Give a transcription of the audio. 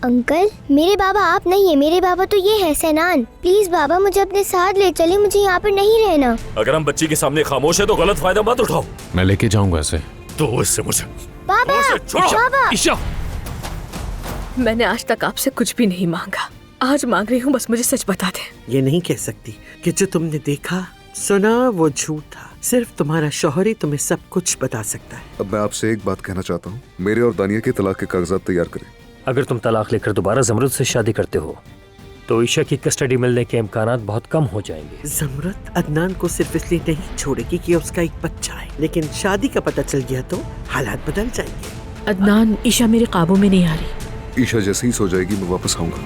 Uncle, मेरे बाबा आप नहीं है, मेरे बाबा तो ये है सैनान। प्लीज बाबा मुझे अपने साथ ले चले, मुझे यहाँ पर नहीं रहना। अगर हम बच्ची के सामने खामोश है तो गलत फायदा मत उठाओ। मैं लेके जाऊंगा इसे। तो इससे मुझे बाबा, बाबा। ईशा, मैंने आज तक आपसे कुछ भी नहीं मांगा, आज मांग रही हूँ, बस मुझे सच बता दे। ये नहीं कह सकती कि जो तुमने देखा सुना वो झूठ था। सिर्फ तुम्हारा शौहर ही तुम्हें सब कुछ बता सकता है। अब मैं आपसे एक बात कहना चाहता हूँ, मेरे और दानिया के तलाक के कागजात तैयार करें। अगर तुम तलाक लेकर दोबारा जमरुद से शादी करते हो तो ईशा की कस्टडी मिलने के इम्कानात बहुत कम हो जाएंगे। जमरुद अदनान को सिर्फ इसलिए नहीं छोड़ेगी कि उसका एक बच्चा है, लेकिन शादी का पता चल गया तो हालात बदल जाएंगे। अदनान, ईशा मेरे काबू में नहीं आ रही। ईशा जैसे ही सो जाएगी मैं वापस आऊंगा।